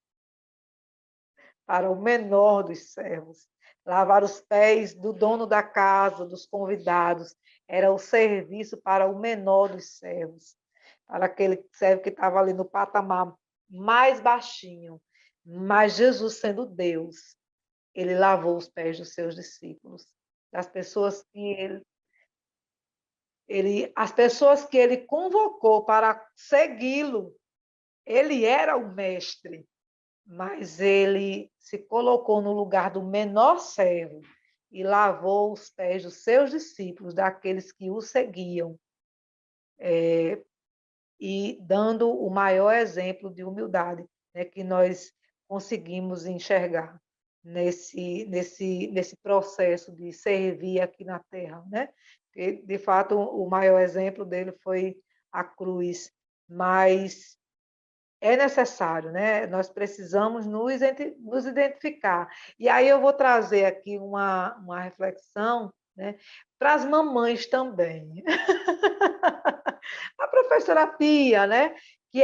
Para o menor dos servos. Lavar os pés do dono da casa, dos convidados, era o serviço para o menor dos servos, para aquele servo que estava ali no patamar mais baixinho. Mas Jesus, sendo Deus, ele lavou os pés dos seus discípulos, das pessoas que as pessoas que ele convocou para segui-lo. Ele era o mestre, mas ele se colocou no lugar do menor servo e lavou os pés dos seus discípulos, daqueles que o seguiam, e dando o maior exemplo de humildade, né, que nós conseguimos enxergar nesse processo de servir aqui na Terra, né? E, de fato, o maior exemplo dele foi a cruz, mas é necessário, né? Nós precisamos nos identificar. E aí eu vou trazer aqui uma reflexão, né? Para as mamães também. A professora Tia, né? Que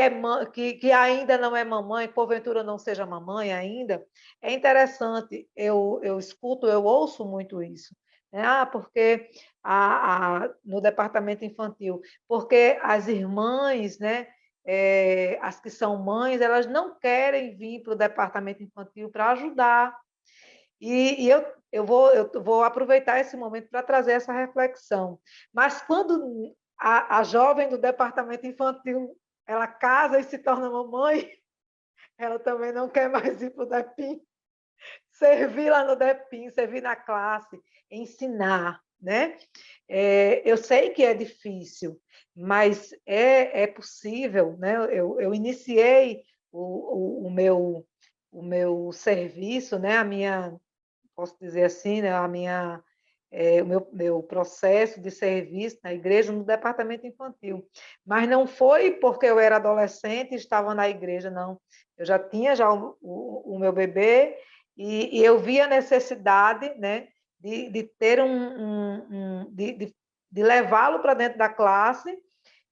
ainda não é mamãe, porventura não seja mamãe ainda, é interessante, eu escuto, eu ouço muito isso. Né? Porque no departamento infantil, porque as irmãs, né, as que são mães, elas não querem vir para o departamento infantil para ajudar. Eu vou aproveitar esse momento para trazer essa reflexão. Mas quando a jovem do departamento infantil ela casa e se torna mamãe, ela também não quer mais ir para o DEPIM, servir lá no DEPIM, servir na classe, ensinar, né? Eu sei que é difícil, mas é possível, né? Eu iniciei o meu serviço, né? Posso dizer assim, né? O meu processo de serviço na igreja no departamento infantil. Mas não foi porque eu era adolescente e estava na igreja, não. Eu já tinha o meu bebê e eu vi a necessidade, né, de ter de levá-lo para dentro da classe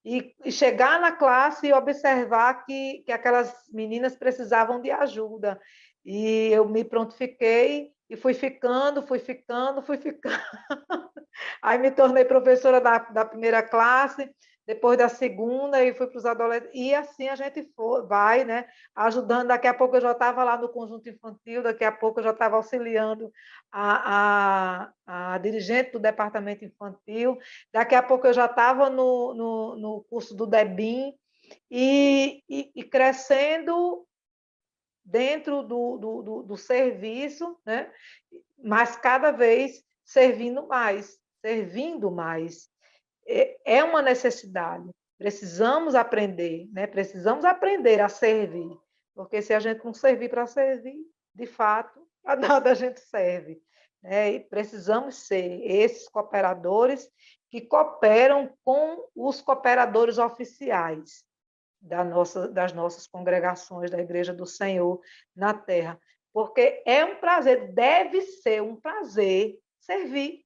e chegar na classe e observar que aquelas meninas precisavam de ajuda. E eu me prontifiquei e fui ficando, fui ficando, fui ficando. Aí me tornei professora da primeira classe, depois da segunda, e fui para os adolescentes. E assim a gente vai, né, ajudando. Daqui a pouco eu já estava lá no conjunto infantil, daqui a pouco eu já estava auxiliando a dirigente do departamento infantil, daqui a pouco eu já estava no curso do DEBIM, e crescendo dentro do serviço, né? Mas cada vez servindo mais, servindo mais. É uma necessidade. Precisamos aprender, né? Precisamos aprender a servir, porque se a gente não servir para servir, de fato, a nada a gente serve. Né? E precisamos ser esses cooperadores que cooperam com os cooperadores oficiais das nossas congregações, da Igreja do Senhor na Terra. Porque é um prazer, deve ser um prazer servir.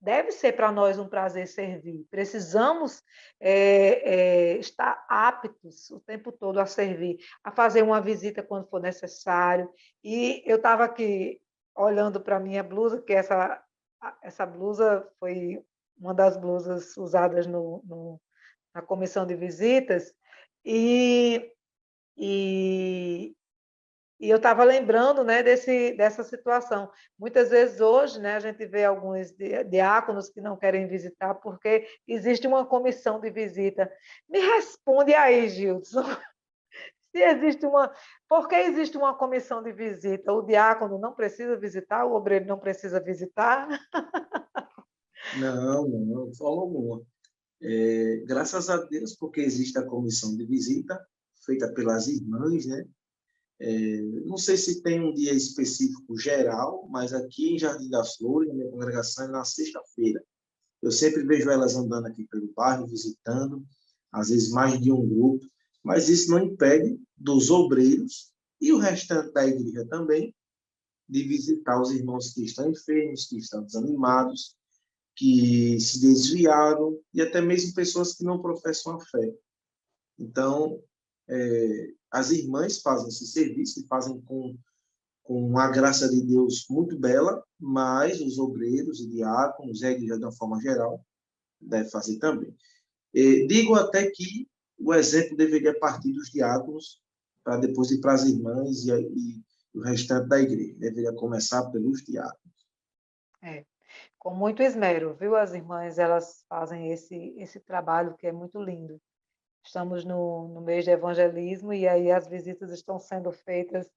Deve ser para nós um prazer servir. Precisamos estar aptos o tempo todo a servir, a fazer uma visita quando for necessário. E eu estava aqui olhando para a minha blusa, que essa blusa foi uma das blusas usadas na comissão de visitas, e, e, e eu estava lembrando, né, dessa situação. Muitas vezes hoje, né, a gente vê alguns diáconos que não querem visitar porque existe uma comissão de visita. Me responde aí, Gilson. Se existe uma, por que existe uma comissão de visita? O diácono não precisa visitar, o obreiro não precisa visitar? Não, de forma alguma. Graças a Deus, porque existe a comissão de visita, feita pelas irmãs, né? Não sei se tem um dia específico geral, mas aqui em Jardim das Flores, na minha congregação, é na sexta-feira. Eu sempre vejo elas andando aqui pelo bairro, visitando, às vezes mais de um grupo, mas isso não impede dos obreiros e o restante da igreja também de visitar os irmãos que estão enfermos, que estão desanimados, que se desviaram e até mesmo pessoas que não professam a fé. Então, as irmãs fazem esse serviço e fazem com a graça de Deus muito bela, mas os obreiros e diáconos, a igreja de uma forma geral, deve fazer também. Digo até que o exemplo deveria partir dos diáconos para depois ir para as irmãs e o restante da igreja. Deveria começar pelos diáconos. Com muito esmero, viu? As irmãs, elas fazem esse trabalho que é muito lindo. Estamos no mês de evangelismo e aí as visitas estão sendo feitas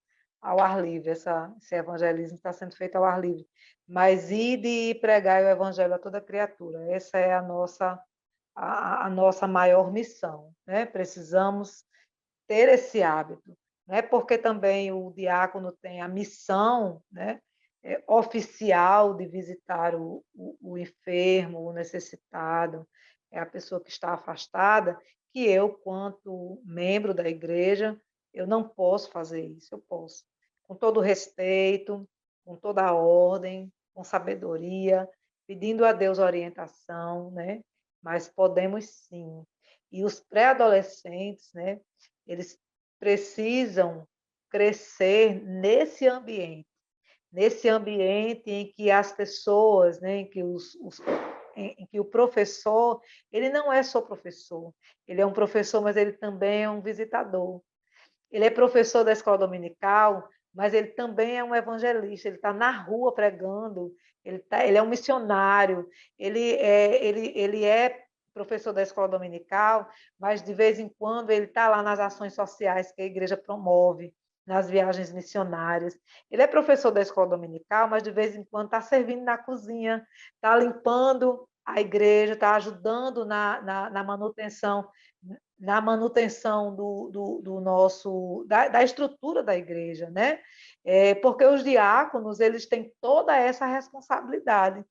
ao ar livre. Esse evangelismo está sendo feito ao ar livre. Mas ir de pregar o evangelho a toda criatura. Essa é a nossa maior missão. Né? Precisamos ter esse hábito. Né? Porque também o diácono tem a missão, né? Oficial de visitar o enfermo, o necessitado, é a pessoa que está afastada, que eu, quanto membro da igreja, eu não posso fazer isso, eu posso. Com todo respeito, com toda a ordem, com sabedoria, pedindo a Deus orientação, né? Mas podemos sim. E os pré-adolescentes, né? Eles precisam crescer nesse ambiente em que as pessoas, né? Em que o professor, ele não é só professor, ele é um professor, mas ele também é um visitador. Ele é professor da escola dominical, mas ele também é um evangelista, ele está na rua pregando, ele é um missionário, ele é professor da escola dominical, mas de vez em quando ele está lá nas ações sociais que a igreja promove, nas viagens missionárias. Ele é professor da escola dominical, mas de vez em quando está servindo na cozinha, está limpando a igreja, está ajudando na manutenção do nosso da estrutura da igreja, né? Porque os diáconos eles têm toda essa responsabilidade.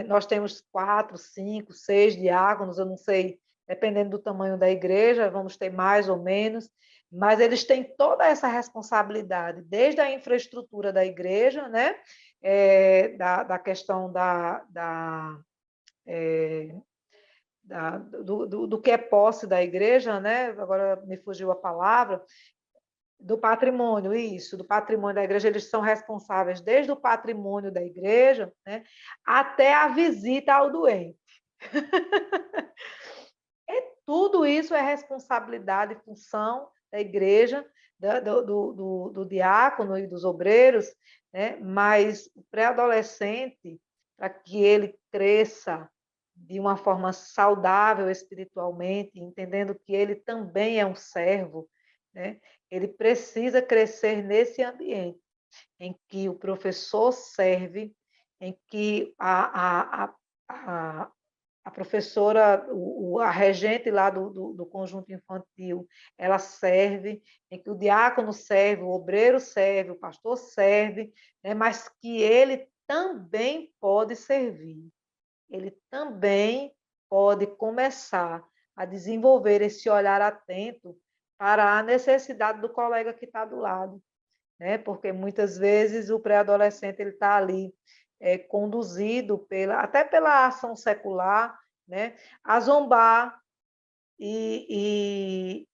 Nós temos 4, 5, 6 diáconos, eu não sei, dependendo do tamanho da igreja, vamos ter mais ou menos, mas eles têm toda essa responsabilidade, desde a infraestrutura da igreja, né? Da questão do que é posse da igreja, né? Agora me fugiu a palavra, do patrimônio, isso, do patrimônio da igreja, eles são responsáveis desde o patrimônio da igreja, né, até a visita ao doente. Tudo isso é responsabilidade e função da igreja, do diácono e dos obreiros, né? Mas o pré-adolescente, para que ele cresça de uma forma saudável espiritualmente, entendendo que ele também é um servo, né? Ele precisa crescer nesse ambiente em que o professor serve, em que a professora, a regente lá do conjunto infantil, ela serve, em que o diácono serve, o obreiro serve, o pastor serve, né? Mas que ele também pode servir. Ele também pode começar a desenvolver esse olhar atento para a necessidade do colega que está do lado, né? Porque muitas vezes o pré-adolescente ele está ali conduzido até pela ação secular, né? A zombar e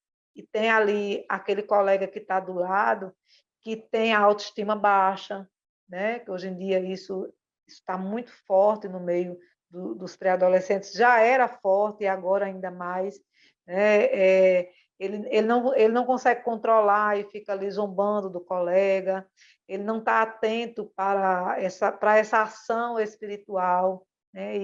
tem ali aquele colega que está do lado que tem a autoestima baixa, né? Que hoje em dia isso está muito forte no meio dos pré-adolescentes, já era forte e agora ainda mais, né? Ele não consegue controlar e fica ali zombando do colega, ele não está atento para essa ação espiritual, né?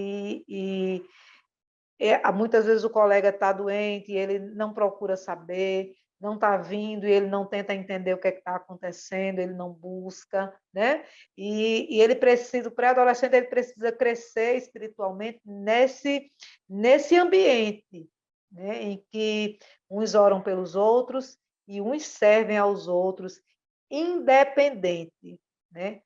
Muitas vezes o colega está doente e ele não procura saber, não está vindo e ele não tenta entender o que está acontecendo, ele não busca, né? E ele precisa, o pré-adolescente, ele precisa crescer espiritualmente nesse ambiente, né? Em que uns oram pelos outros e uns servem aos outros, independente, né?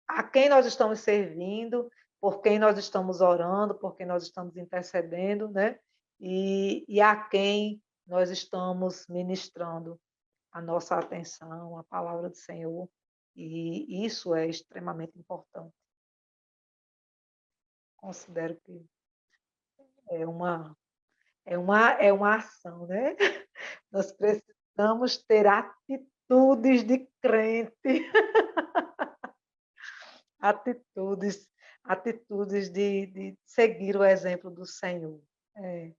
A quem nós estamos servindo, por quem nós estamos orando, por quem nós estamos intercedendo, né? E a quem nós estamos ministrando a nossa atenção, a palavra do Senhor. E isso é extremamente importante. Considero que é uma ação, né? Nós precisamos ter atitudes de crente, atitudes de seguir o exemplo do Senhor. É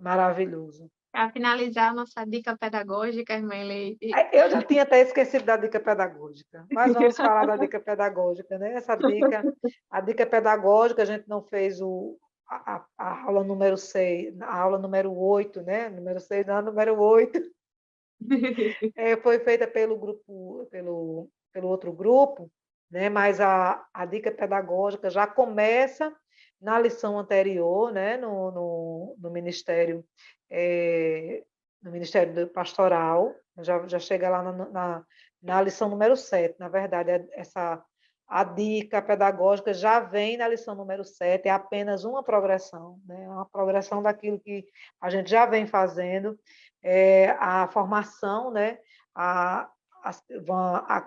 maravilhoso. Para finalizar a nossa dica pedagógica, irmã Leite. Eu já tinha até esquecido da dica pedagógica, mas vamos falar da dica pedagógica, né? A dica pedagógica, a gente não fez a aula número 6, a aula número 8, né? Número 6, não, número 8. Foi feita pelo outro grupo, né? Mas a dica pedagógica já começa na lição anterior, né? No Ministério no Ministério Pastoral, já chega lá na lição número 7. Na verdade, a dica pedagógica já vem na lição número 7, é apenas uma progressão, né? Uma progressão daquilo que a gente já vem fazendo, a formação, né? O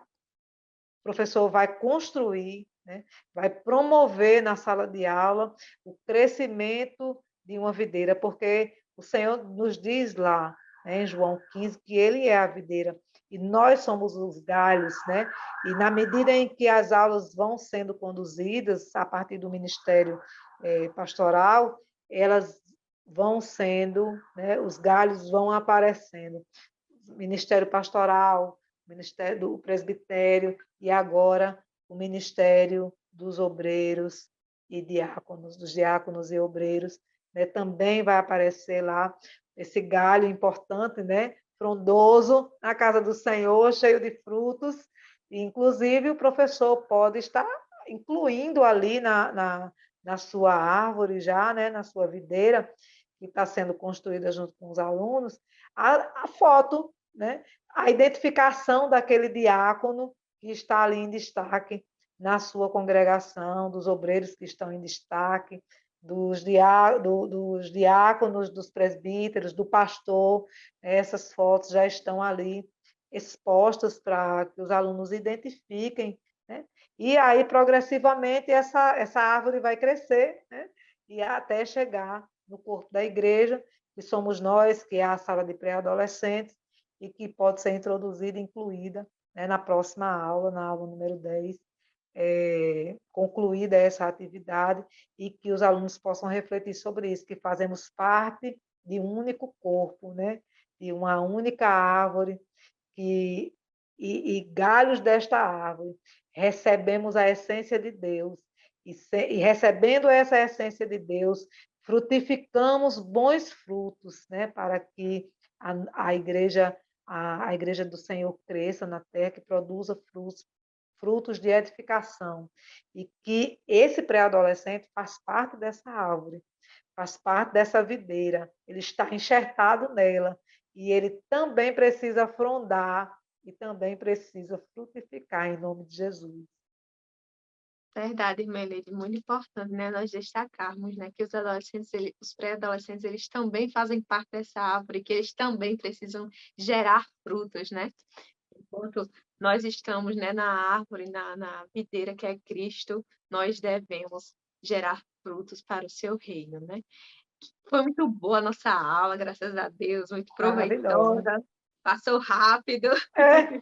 professor vai construir né? Vai promover na sala de aula o crescimento de uma videira, porque o Senhor nos diz lá, né, em João 15, que Ele é a videira e nós somos os galhos, né? E na medida em que as aulas vão sendo conduzidas a partir do ministério pastoral, elas vão sendo, né, os galhos vão aparecendo. Ministério pastoral, ministério do presbitério e agora o ministério dos obreiros e diáconos, dos diáconos e obreiros, né, também vai aparecer lá esse galho importante, né, frondoso na casa do Senhor, cheio de frutos, e inclusive o professor pode estar incluindo ali na sua árvore já, né, na sua videira, que está sendo construída junto com os alunos, a foto, né, a identificação daquele diácono que está ali em destaque na sua congregação, dos obreiros que estão em destaque, dos diáconos, dos presbíteros, do pastor. Essas fotos já estão ali expostas para que os alunos identifiquem, né? E aí, progressivamente, essa árvore vai crescer, né? E até chegar no corpo da igreja, que somos nós, que é a sala de pré-adolescentes, e que pode ser introduzida, incluída, né, na próxima aula, na aula número 10, concluída essa atividade, e que os alunos possam refletir sobre isso, que fazemos parte de um único corpo, né, de uma única árvore, que, e galhos desta árvore, recebemos a essência de Deus, e recebendo essa essência de Deus, frutificamos bons frutos, né, para que a igreja a igreja do Senhor cresça na terra, que produza frutos de edificação, e que esse pré-adolescente faz parte dessa árvore, faz parte dessa videira, ele está enxertado nela, e ele também precisa frondar e também precisa frutificar em nome de Jesus. Verdade, irmã Eleide, muito importante, né, nós destacarmos, né, que os adolescentes, os pré-adolescentes, eles também fazem parte dessa árvore, que eles também precisam gerar frutos, né? Enquanto nós estamos, né, na árvore, na videira que é Cristo, nós devemos gerar frutos para o seu reino, né? Foi muito boa a nossa aula, graças a Deus, muito Maravilhosa. proveitosa, passou rápido. É.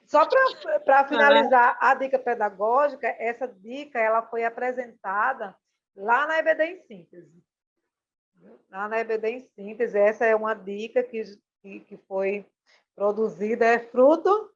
Só para Ah, finalizar a dica pedagógica, essa dica ela foi apresentada lá na EBD em Síntese. Lá na EBD em Síntese, essa é uma dica que foi produzida, é fruto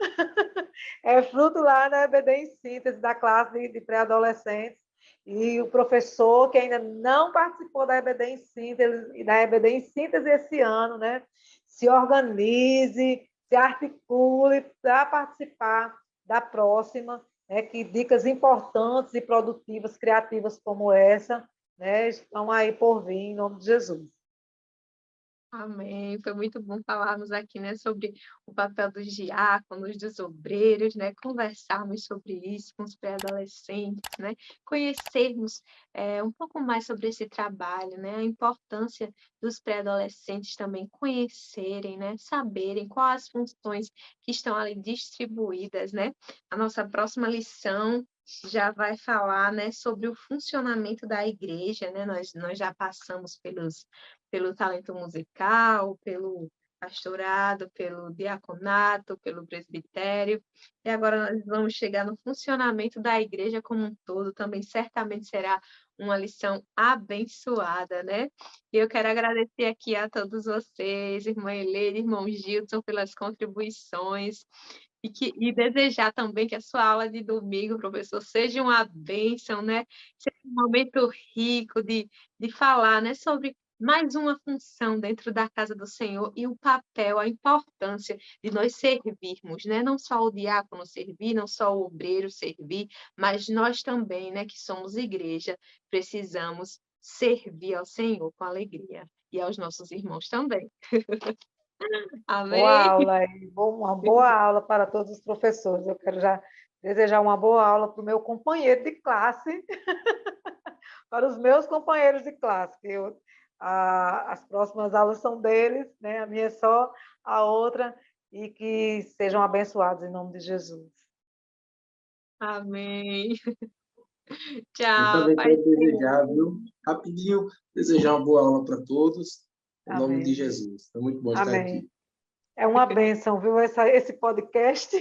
lá na EBD em Síntese, da classe de pré-adolescentes, e o professor que ainda não participou da EBD em Síntese, da EBD em Síntese esse ano, né, se organize, se articule para participar da próxima, né, que dicas importantes e produtivas, criativas como essa, né, estão aí por vir, em nome de Jesus. amém. Foi muito bom falarmos aqui, né, sobre o papel dos diáconos, dos obreiros, né, conversarmos sobre isso com os pré-adolescentes, né, conhecermos um pouco mais sobre esse trabalho, né, a importância dos pré-adolescentes também conhecerem, né, saberem quais as funções que estão ali distribuídas, né. A nossa próxima lição já vai falar, né, sobre o funcionamento da igreja, né, nós já passamos pelo talento musical, pelo pastorado, pelo diaconato, pelo presbitério, e agora nós vamos chegar no funcionamento da igreja como um todo, também certamente será uma lição abençoada, né? E eu quero agradecer aqui a todos vocês, irmã Helene, irmão Gilson, pelas contribuições, e desejar também que a sua aula de domingo, professor, seja uma bênção, né? Seja um momento rico de falar, né, sobre mais uma função dentro da casa do Senhor e o papel, a importância de nós servirmos, né? Não só o diácono servir, não só o obreiro servir, mas nós também, né, que somos igreja, precisamos servir ao Senhor com alegria e aos nossos irmãos também. Boa Amém? aula, uma boa aula para todos os professores. Eu quero já desejar uma boa aula para o meu companheiro de classe, para os meus companheiros de classe, que as próximas aulas são deles, né? A minha é só a outra, e que sejam abençoados em nome de Jesus. Amém. Eu Tchau, também Pai. quero desejar, viu? Rapidinho, desejar uma boa aula para todos, em nome de Amém. Jesus. É muito bom estar Amém. aqui. É uma bênção, viu? Esse podcast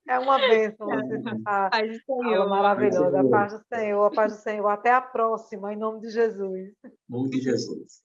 É, é uma bênção. Você a paz do aula Senhor. Vai ser maravilhosa. A bom, paz do Senhor, a paz do Senhor. Até a próxima, em nome de Jesus. em nome de Jesus.